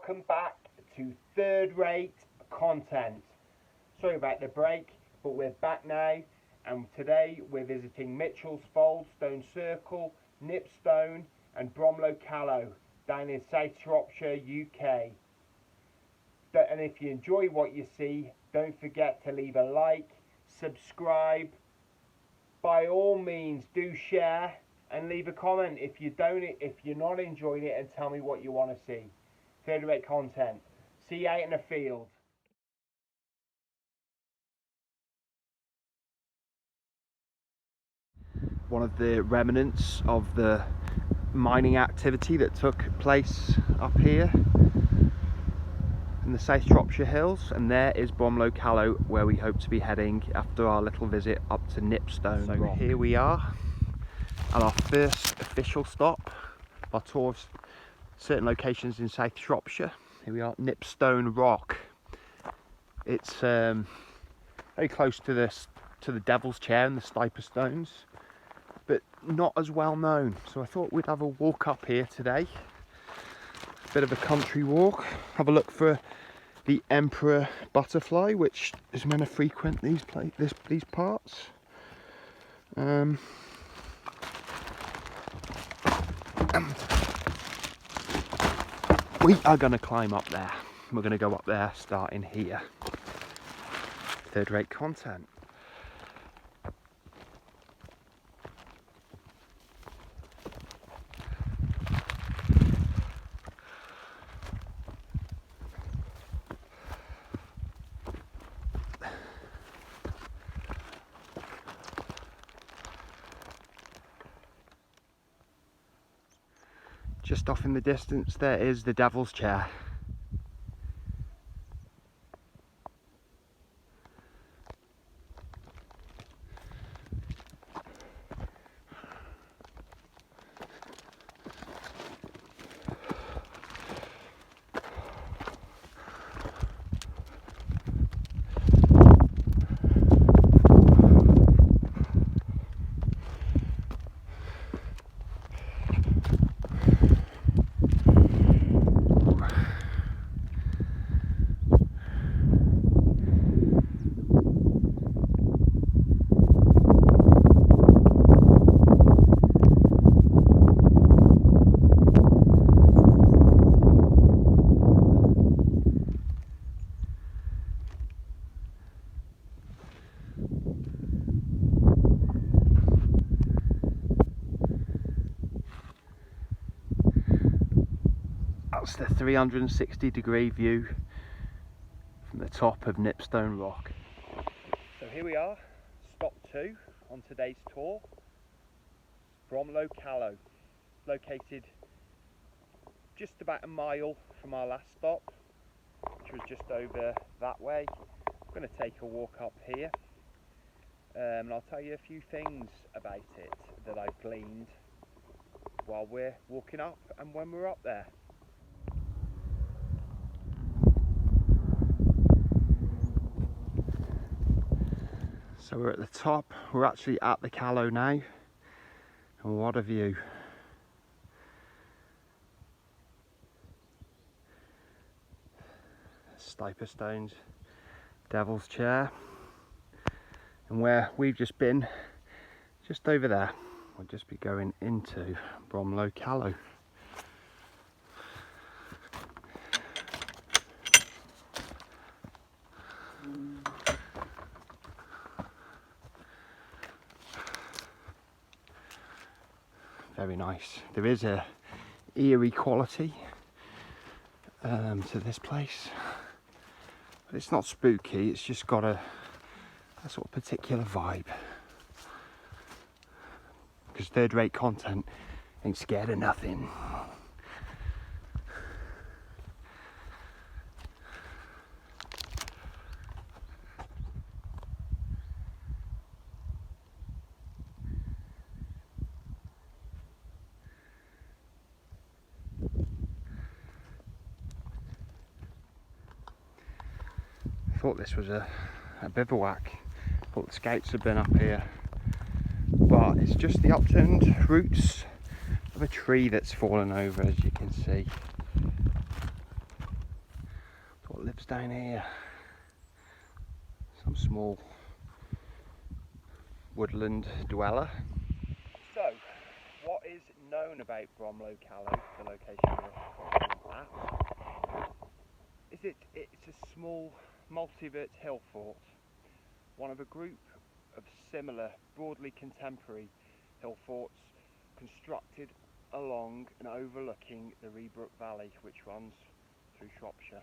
welcome back to third rate content. Sorry about the break, but we're back now, and today we're visiting Mitchell's Fold, Stone Circle, Nipstone and Bromlow Callow down in South Shropshire, UK. And if you enjoy what you see, don't forget to leave a like, subscribe, by all means do share and leave a comment if you're not enjoying it, and tell me what you want to see. Third rate content. See you out in the field. One of the remnants of the mining activity that took place up here in the South Shropshire Hills, and there is Bromlow Callow, where we hope to be heading after our little visit up to Nipstone Rock. Here we are at our first official stop, our tour of certain locations in South Shropshire. Here we are at Nipstone Rock. It's very close to the Devil's Chair and the Stiper Stones, but not as well known. So I thought we'd have a walk up here today. Bit of a country walk. Have a look for the emperor butterfly, which is meant to frequent these parts. We are going to climb up there. We're going to go up there starting here. Third rate content. Just off in the distance there is the Devil's Chair. That's the 360-degree view from the top of Nipstone Rock. So here we are, stop 2 on today's tour. Bromlow Callow, located just about a mile from our last stop, which was just over that way. I'm going to take a walk up here, and I'll tell you a few things about it that I've gleaned while we're walking up and when we're up there. So we're at the top, we're actually at the Callow now, and what a view. Stiper Stones, Devil's Chair, and where we've just been, just over there, we'll just be going into Bromlow Callow. Very nice. There is a eerie quality to this place, but it's not spooky, it's just got a sort of particular vibe, because third rate content ain't scared of nothing. I thought this was a bivouac. I thought the scouts had been up here, but it's just the upturned roots of a tree that's fallen over, as you can see. lives down here. Some small woodland dweller. So, what is known about Bromlow callow, the location we're at, is it's a small multivert hill fort, one of a group of similar, broadly contemporary hill forts constructed along and overlooking the Rebrook Valley, which runs through Shropshire.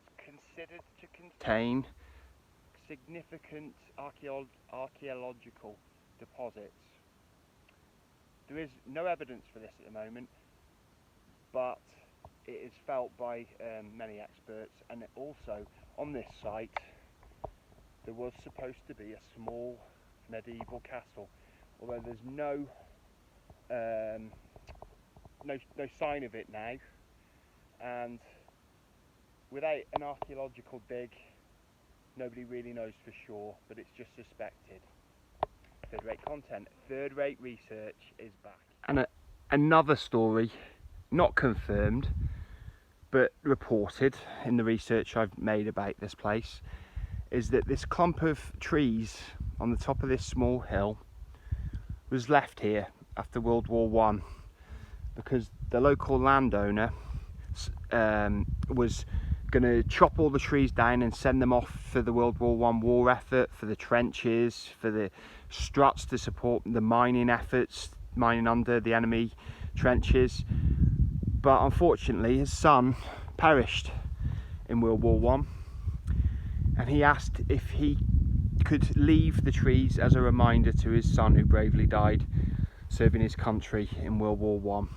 It's considered to contain significant archaeological deposits. There is no evidence for this at the moment, but it is felt by many experts, and also on this site there was supposed to be a small medieval castle, although there's no sign of it now, and without an archaeological dig nobody really knows for sure, but it's just suspected. Third-rate content, third-rate research is back. And another story, not confirmed, but reported in the research I've made about this place, is that this clump of trees on the top of this small hill was left here after World War I because the local landowner was going to chop all the trees down and send them off for the World War I war effort, for the trenches, for the struts to support the mining efforts, mining under the enemy trenches. But unfortunately his son perished in World War I, and he asked if he could leave the trees as a reminder to his son who bravely died serving his country in World War I.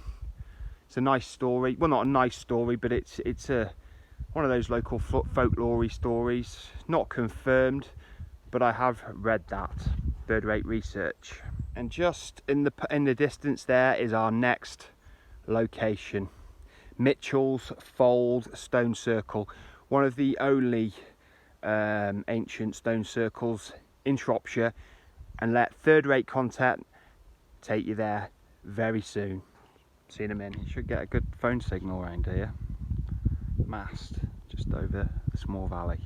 It's a nice story, well, not a nice story, but it's one of those local folklore stories, not confirmed, but I have read that. Third-rate research. And just in the distance there is our next location, Mitchell's Fold Stone Circle, one of the only ancient stone circles in Shropshire, and let third-rate content take you there very soon. See you in a minute. You should get a good phone signal around here. Mast just over the small valley.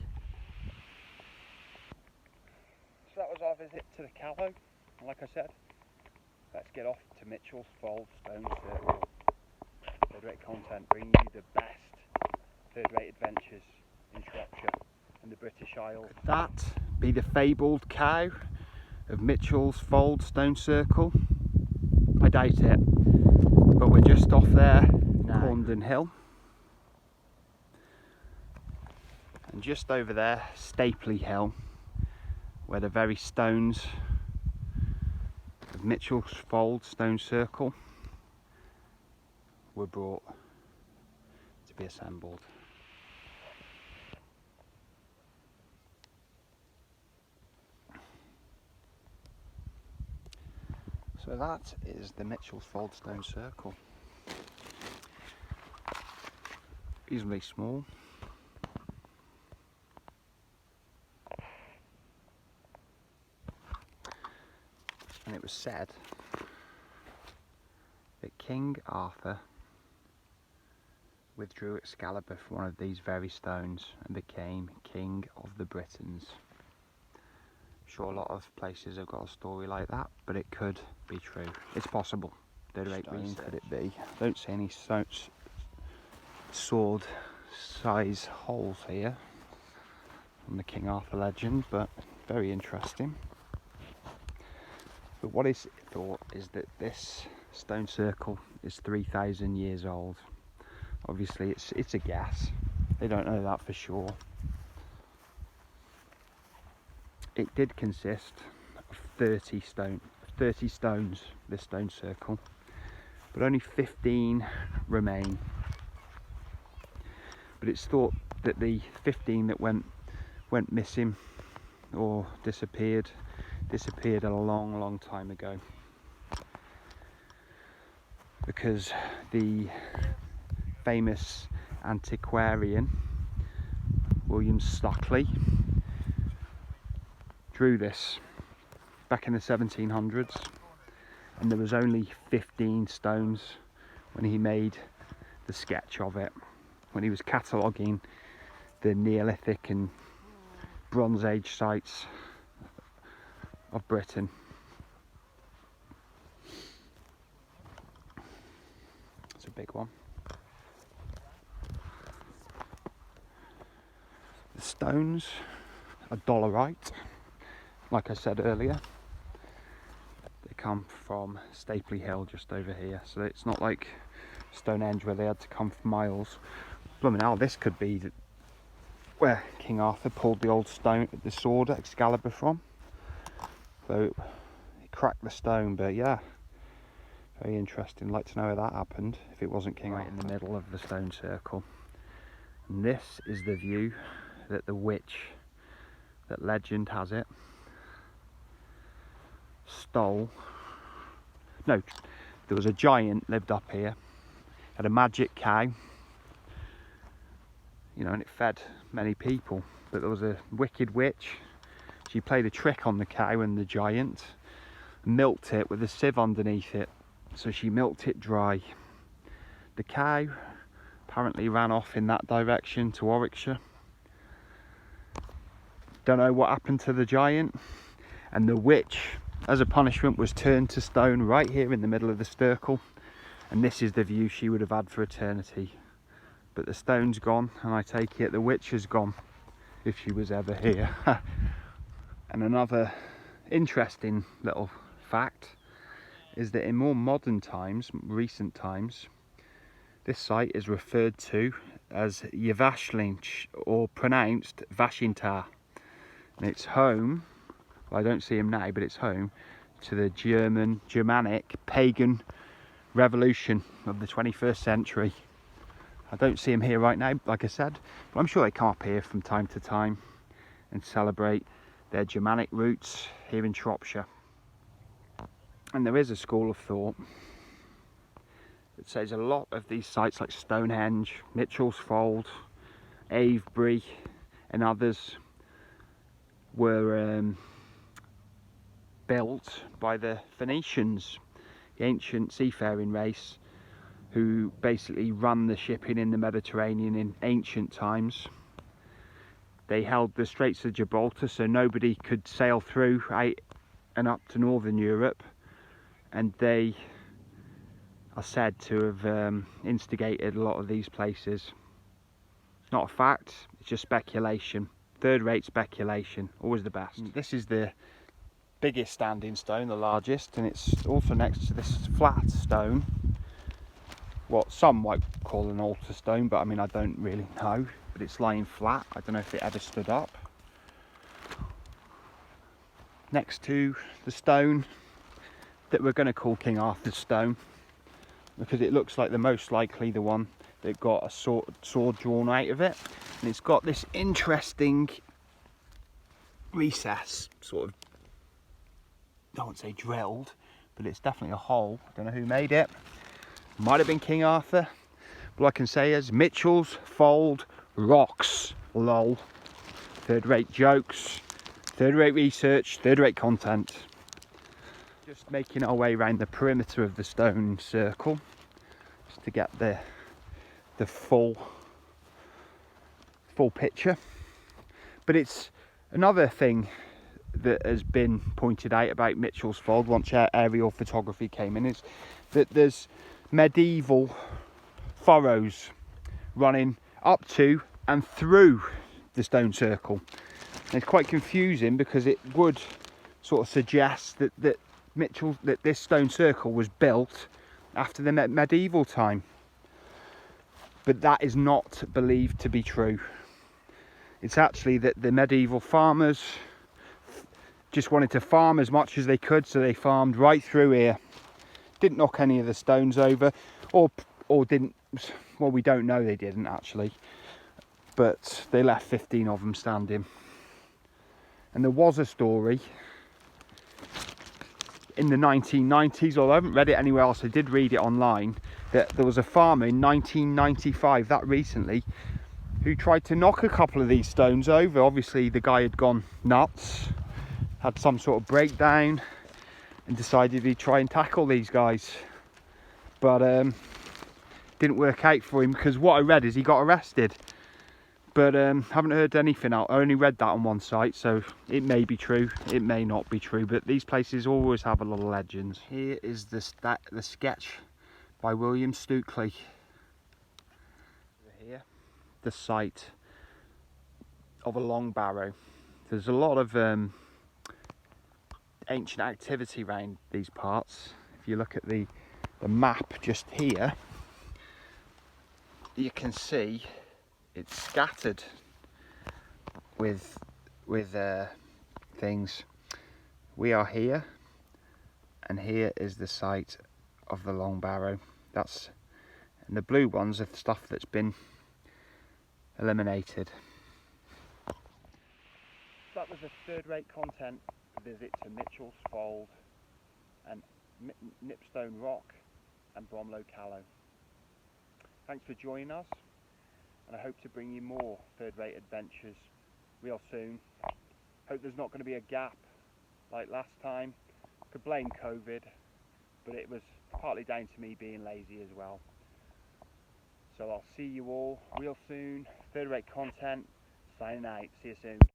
So that was our visit to the Callow, and like I said, let's get off to Mitchell's Fold Stone Circle. Third-rate content, bringing you the best third-rate adventures in Shropshire and the British Isles. Could that be the fabled cow of Mitchell's Fold Stone Circle? I doubt it, but we're just off there, Corndon Hill. And just over there, Stapley Hill, where the very stones of Mitchell's Fold Stone Circle were brought to be assembled. So that is the Mitchell's Fold Stone Circle. Reasonably small. And it was said that King Arthur withdrew Excalibur from one of these very stones and became King of the Britons. I'm sure a lot of places have got a story like that, but it could be true. It's possible. Third-rate green could it be? I don't see any sword size holes here on the King Arthur legend, but very interesting. But what is thought is that this stone circle is 3,000 years old. Obviously it's a guess. They don't know that for sure. It did consist of 30 stones, this stone circle, but only 15 remain. But it's thought that the 15 that went missing or disappeared a long time ago, because the famous antiquarian William Stockley drew this back in the 1700s, and there was only 15 stones when he made the sketch of it. when he was cataloguing the Neolithic and Bronze Age sites of Britain. It's a big one. The stones are dolerite, like I said earlier. They come from Stapley Hill just over here, so it's not like Stonehenge where they had to come for miles. Blooming hell, this could be where King Arthur pulled the old stone, the sword Excalibur from. So he cracked the stone, but yeah, very interesting. Like to know how that happened if it wasn't King Arthur. Right in the middle of the stone circle. And this is the view that the witch, that legend has it, stole. No, there was a giant lived up here, had a magic cow, you know, and it fed many people. But there was a wicked witch. She played a trick on the cow and the giant, milked it with a sieve underneath it. So she milked it dry. The cow apparently ran off in that direction to Warwickshire. Don't know what happened to the giant. And the witch, as a punishment, was turned to stone right here in the middle of the circle. And this is the view she would have had for eternity. But the stone's gone, and I take it the witch has gone, if she was ever here. And another interesting little fact is that in more modern times, recent times, this site is referred to as Yvashlinch, or pronounced Vashintar. And it's home, well, I don't see him now, but it's home to the Germanic pagan revolution of the 21st century. I don't see him here right now, like I said, but I'm sure they come up here from time to time and celebrate their Germanic roots here in Shropshire. And there is a school of thought that says a lot of these sites like Stonehenge, Mitchell's Fold, Avebury and others were built by the Phoenicians, the ancient seafaring race, who basically run the shipping in the Mediterranean in ancient times. They held the Straits of Gibraltar, so nobody could sail through out and up to Northern Europe, and they are said to have instigated a lot of these places. It's not a fact, it's just speculation. Third-rate speculation, always the best. This is the biggest standing stone, the largest, and it's also next to this flat stone, what some might call an altar stone, but I mean, I don't really know. But it's lying flat. I don't know if it ever stood up. Next to the stone that we're going to call King Arthur's stone, because it looks like the most likely the one that got a sword drawn out of it. And it's got this interesting recess, sort of, I won't say drilled, but it's definitely a hole. I don't know who made it. Might have been King Arthur. But all I can say is Mitchell's Fold rocks. Lol. Third-rate jokes, third-rate research, third-rate content. Just making our way around the perimeter of the stone circle, just to get the full picture. But it's another thing that has been pointed out about Mitchell's Fold once aerial photography came in, is that there's medieval furrows running up to and through the stone circle. And it's quite confusing because it would sort of suggest that this stone circle was built after the medieval time, but that is not believed to be true. It's actually that the medieval farmers just wanted to farm as much as they could, so they farmed right through here. Didn't knock any of the stones over, or didn't. Well, we don't know, they didn't actually, but they left 15 of them standing. And there was a story in the 1990s, although I haven't read it anywhere else, I did read it online, that there was a farmer in 1995, that recently, who tried to knock a couple of these stones over. Obviously the guy had gone nuts, had some sort of breakdown, and decided he'd try and tackle these guys. But didn't work out for him, because what I read is he got arrested. But haven't heard anything out. I only read that on one site, so it may be true, it may not be true, but these places always have a lot of legends. Here is the sketch by William Stukeley. Here, the site of a long barrow. There's a lot of ancient activity around these parts. If you look at the map just here, you can see it's scattered with things. We are here, and here is the site of the long barrow. And the blue ones are the stuff that's been eliminated. That was a third-rate content visit to Mitchell's Fold and Nipstone Rock and Bromlow callow. Thanks for joining us, and I hope to bring you more third-rate adventures real soon. Hope there's not going to be a gap like last time. Could blame COVID, but it was partly down to me being lazy as well. So I'll see you all real soon. Third-rate content, signing out. See you soon.